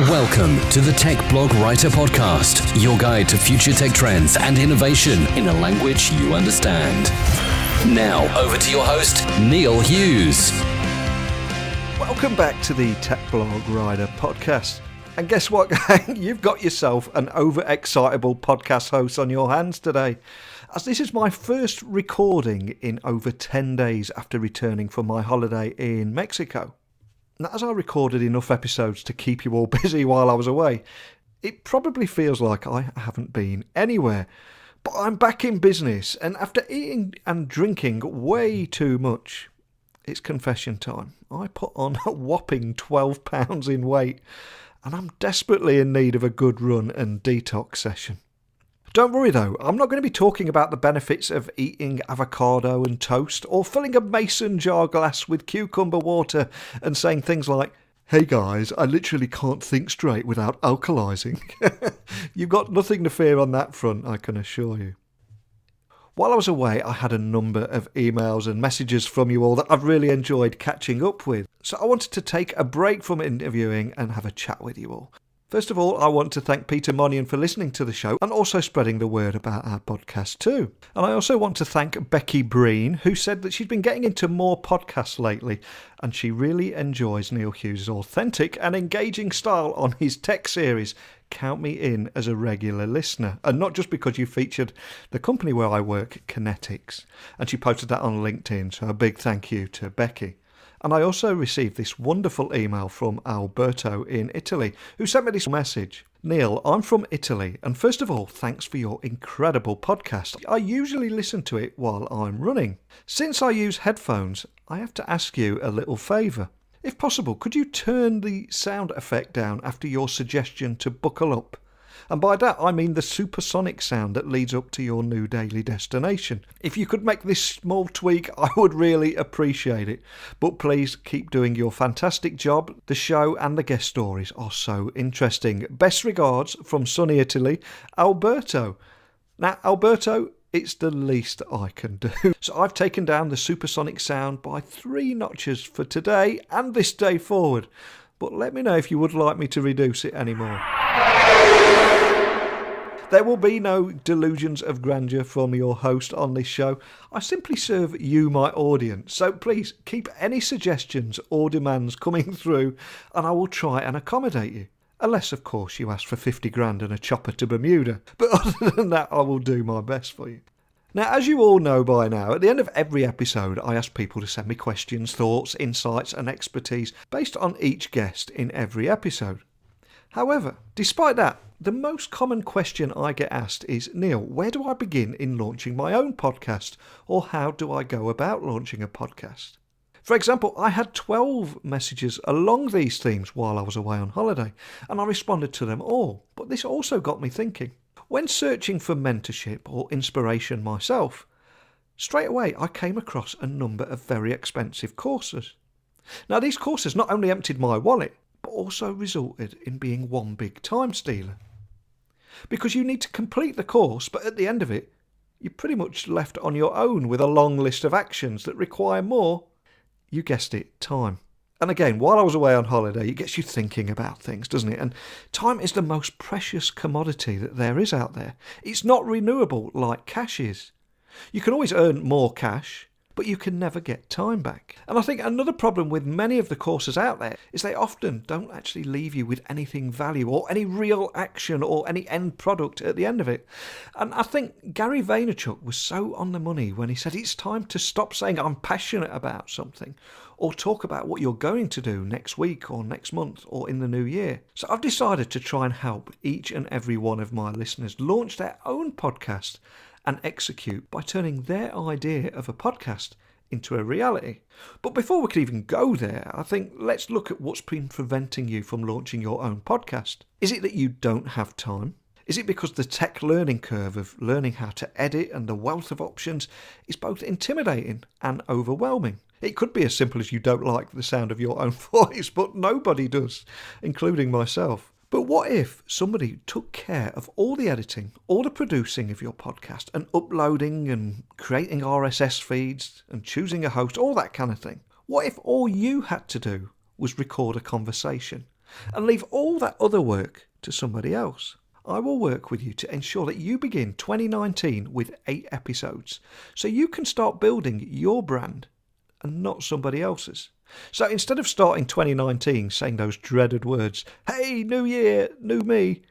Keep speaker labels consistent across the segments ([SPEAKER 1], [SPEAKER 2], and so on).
[SPEAKER 1] Welcome to the Tech Blog Writer Podcast, your guide to future tech trends and innovation in a language you understand. Now, over to your host, Neil Hughes.
[SPEAKER 2] Welcome back to the Tech Blog Writer Podcast. And guess what, gang? You've got yourself an overexcitable podcast host on your hands today, as this is my first recording in over 10 days after returning from my holiday in Mexico. Now, as I recorded enough episodes to keep you all busy while I was away, it probably feels like I haven't been anywhere. But I'm back in business, and after eating and drinking way too much, it's confession time. I put on a whopping 12 pounds in weight, and I'm desperately in need of a good run and detox session. Don't worry though, I'm not going to be talking about the benefits of eating avocado and toast or filling a mason jar glass with cucumber water and saying things like, "Hey guys, I literally can't think straight without alkalizing." You've got nothing to fear on that front, I can assure you. While I was away, I had a number of emails and messages from you all that I've really enjoyed catching up with. So I wanted to take a break from interviewing and have a chat with you all. First of all, I want to thank Peter Monion for listening to the show and also spreading the word about our podcast too. And I also want to thank Becky Breen, who said that she's been getting into more podcasts lately and she really enjoys Neil Hughes' authentic and engaging style on his tech series. Count me in as a regular listener, and not just because you featured the company where I work, Kinetics, and she posted that on LinkedIn, so a big thank you to Becky. And I also received this wonderful email from Alberto in Italy, who sent me this message. "Neil, I'm from Italy, and first of all, thanks for your incredible podcast. I usually listen to it while I'm running. Since I use headphones, I have to ask you a little favour. If possible, could you turn the sound effect down after your suggestion to buckle up? And by that I mean the supersonic sound that leads up to your new daily destination. If you could make this small tweak, I would really appreciate it. But please keep doing your fantastic job. The show and the guest stories are so interesting. Best regards from sunny Italy, Alberto." Now, Alberto, it's the least I can do. So I've taken down the supersonic sound by 3 notches for today and this day forward. But let me know if you would like me to reduce it anymore. There will be no delusions of grandeur from your host on this show. I simply serve you, my audience. So please keep any suggestions or demands coming through and I will try and accommodate you. Unless, of course, you ask for 50 grand and a chopper to Bermuda. But other than that, I will do my best for you. Now, as you all know by now, at the end of every episode, I ask people to send me questions, thoughts, insights and expertise based on each guest in every episode. However, despite that, the most common question I get asked is, "Neil, where do I begin in launching my own podcast? Or how do I go about launching a podcast?" For example, I had 12 messages along these themes while I was away on holiday, and I responded to them all. But this also got me thinking. When searching for mentorship or inspiration myself, straight away I came across a number of very expensive courses. Now, these courses not only emptied my wallet, but also resulted in being one big time stealer. Because you need to complete the course, but at the end of it, you're pretty much left on your own with a long list of actions that require more, you guessed it, time. And again, while I was away on holiday, it gets you thinking about things, doesn't it? And time is the most precious commodity that there is out there. It's not renewable like cash is. You can always earn more cash, but you can never get time back. And I think another problem with many of the courses out there is they often don't actually leave you with anything value or any real action or any end product at the end of it. And I think Gary Vaynerchuk was so on the money when he said it's time to stop saying I'm passionate about something or talk about what you're going to do next week or next month or in the new year. So I've decided to try and help each and every one of my listeners launch their own podcast and execute by turning their idea of a podcast into a reality. But before we can even go there, I think let's look at what's been preventing you from launching your own podcast. Is it that you don't have time? Is it because the tech learning curve of learning how to edit and the wealth of options is both intimidating and overwhelming? It could be as simple as you don't like the sound of your own voice, but nobody does, including myself. But what if somebody took care of all the editing, all the producing of your podcast and uploading and creating RSS feeds and choosing a host, all that kind of thing? What if all you had to do was record a conversation and leave all that other work to somebody else. I will work with you to ensure that you begin 2019 with 8 episodes, so you can start building your brand and not somebody else's. So instead of starting 2019 saying those dreaded words, "Hey, new year, new me,"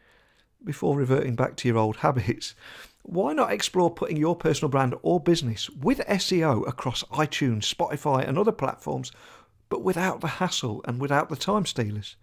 [SPEAKER 2] before reverting back to your old habits, why not explore putting your personal brand or business with SEO across iTunes, Spotify and other platforms, but without the hassle and without the time stealers?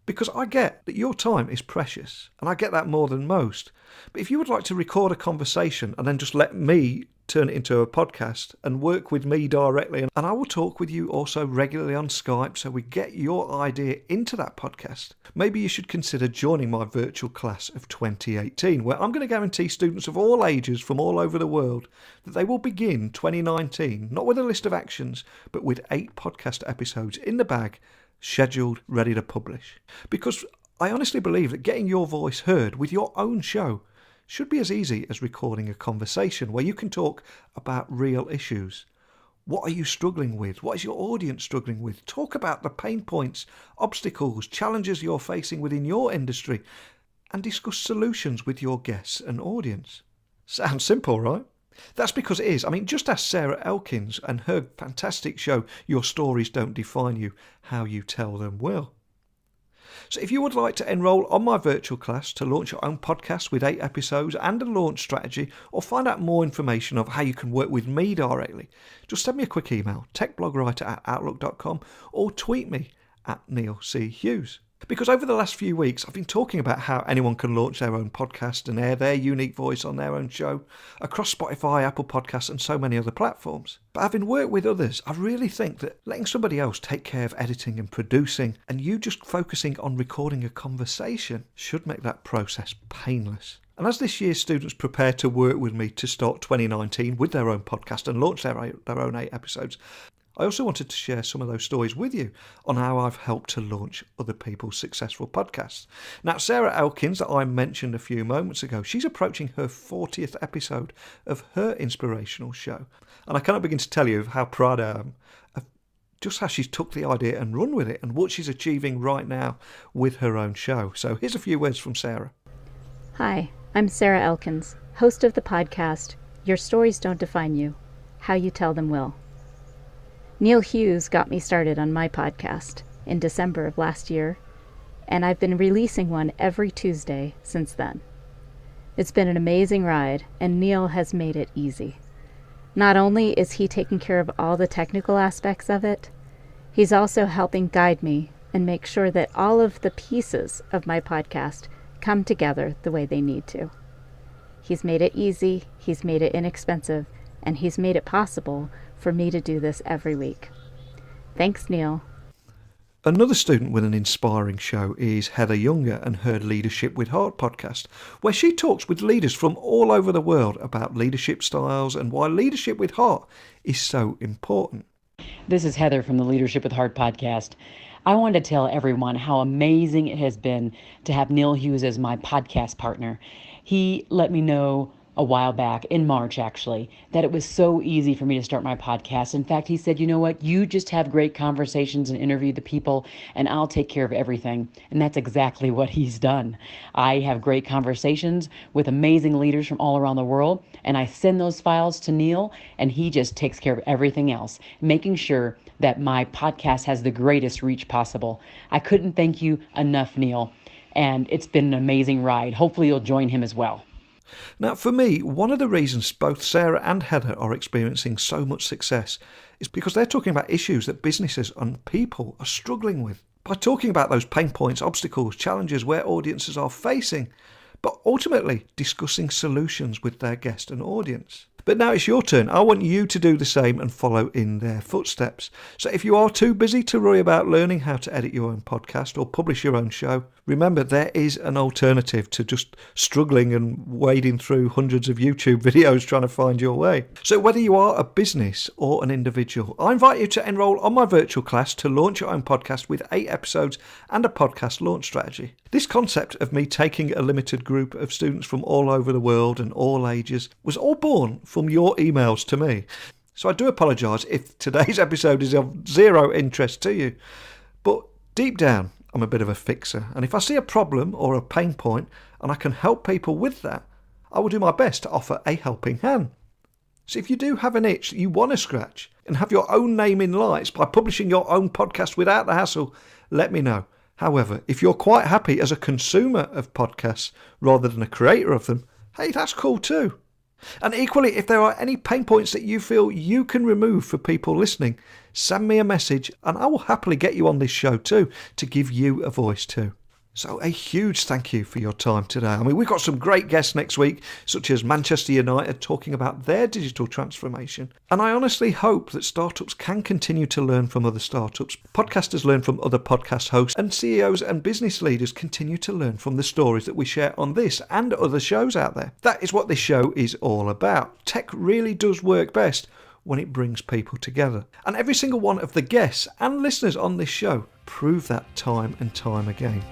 [SPEAKER 2] Because I get that your time is precious, and I get that more than most. But if you would like to record a conversation and then just let me turn it into a podcast and work with me directly, and I will talk with you also regularly on Skype so we get your idea into that podcast, maybe you should consider joining my virtual class of 2018, where I'm going to guarantee students of all ages from all over the world that they will begin 2019 not with a list of actions, but with 8 podcast episodes in the bag, scheduled, ready to publish. Because I honestly believe that getting your voice heard with your own show should be as easy as recording a conversation where you can talk about real issues. What are you struggling with? What is your audience struggling with? Talk about the pain points, obstacles, challenges you're facing within your industry, and discuss solutions with your guests and audience. Sounds simple, right? That's because it is. I mean, just ask Sarah Elkins and her fantastic show, Your Stories Don't Define You, How You Tell Them Will. So if you would like to enrol on my virtual class to launch your own podcast with 8 episodes and a launch strategy, or find out more information of how you can work with me directly, just send me a quick email, techblogwriter@outlook.com, or tweet me at Neil C. Hughes. Because over the last few weeks, I've been talking about how anyone can launch their own podcast and air their unique voice on their own show across Spotify, Apple Podcasts and so many other platforms. But having worked with others, I really think that letting somebody else take care of editing and producing and you just focusing on recording a conversation should make that process painless. And as this year's students prepare to work with me to start 2019 with their own podcast and launch their own 8 episodes, I also wanted to share some of those stories with you on how I've helped to launch other people's successful podcasts. Now, Sarah Elkins, that I mentioned a few moments ago, she's approaching her 40th episode of her inspirational show. And I cannot begin to tell you how proud I am of just how she's took the idea and run with it and what she's achieving right now with her own show. So here's a few words from Sarah.
[SPEAKER 3] Hi, I'm Sarah Elkins, host of the podcast, Your Stories Don't Define You, How You Tell Them Will. Neil Hughes got me started on my podcast in December of last year, and I've been releasing one every Tuesday since then. It's been an amazing ride, and Neil has made it easy. Not only is he taking care of all the technical aspects of it, he's also helping guide me and make sure that all of the pieces of my podcast come together the way they need to. He's made it easy, he's made it inexpensive, and he's made it possible for me to do this every week. Thanks, Neil.
[SPEAKER 2] Another student with an inspiring show is Heather Younger and her Leadership with Heart podcast, where she talks with leaders from all over the world about leadership styles and why leadership with heart is so important.
[SPEAKER 4] This is Heather from the Leadership with Heart podcast. I wanted to tell everyone how amazing it has been to have Neil Hughes as my podcast partner. He let me know a while back, in March actually, that it was so easy for me to start my podcast. In fact, he said, you know what, you just have great conversations and interview the people and I'll take care of everything. And that's exactly what he's done. I have great conversations with amazing leaders from all around the world, and I send those files to Neil and he just takes care of everything else, making sure that my podcast has the greatest reach possible. I couldn't thank you enough, Neil, and it's been an amazing ride. Hopefully you'll join him as well.
[SPEAKER 2] Now, for me, one of the reasons both Sarah and Heather are experiencing so much success is because they're talking about issues that businesses and people are struggling with. By talking about those pain points, obstacles, challenges where audiences are facing, but ultimately discussing solutions with their guest and audience. But now it's your turn. I want you to do the same and follow in their footsteps. So if you are too busy to worry about learning how to edit your own podcast or publish your own show, remember there is an alternative to just struggling and wading through hundreds of YouTube videos trying to find your way. So whether you are a business or an individual, I invite you to enroll on my virtual class to launch your own podcast with 8 episodes and a podcast launch strategy. This concept of me taking a limited group of students from all over the world and all ages was all born from your emails to me. So I do apologise if today's episode is of zero interest to you. But deep down, I'm a bit of a fixer, and if I see a problem or a pain point and I can help people with that, I will do my best to offer a helping hand. So if you do have an itch that you want to scratch and have your own name in lights by publishing your own podcast without the hassle, let me know. However, if you're quite happy as a consumer of podcasts rather than a creator of them, hey, that's cool too. And equally, if there are any pain points that you feel you can remove for people listening, send me a message and I will happily get you on this show too, to give you a voice too. So a huge thank you for your time today. I mean, we've got some great guests next week, such as Manchester United talking about their digital transformation. And I honestly hope that startups can continue to learn from other startups, podcasters learn from other podcast hosts, and CEOs and business leaders continue to learn from the stories that we share on this and other shows out there. That is what this show is all about. Tech really does work best when it brings people together. And every single one of the guests and listeners on this show prove that time and time again.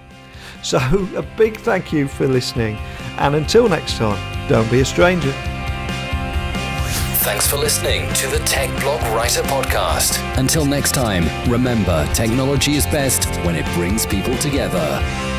[SPEAKER 2] So a big thank you for listening, and until next time, don't be a stranger.
[SPEAKER 1] Thanks for listening to the Tech Blog Writer Podcast. Until next time, remember, technology is best when it brings people together.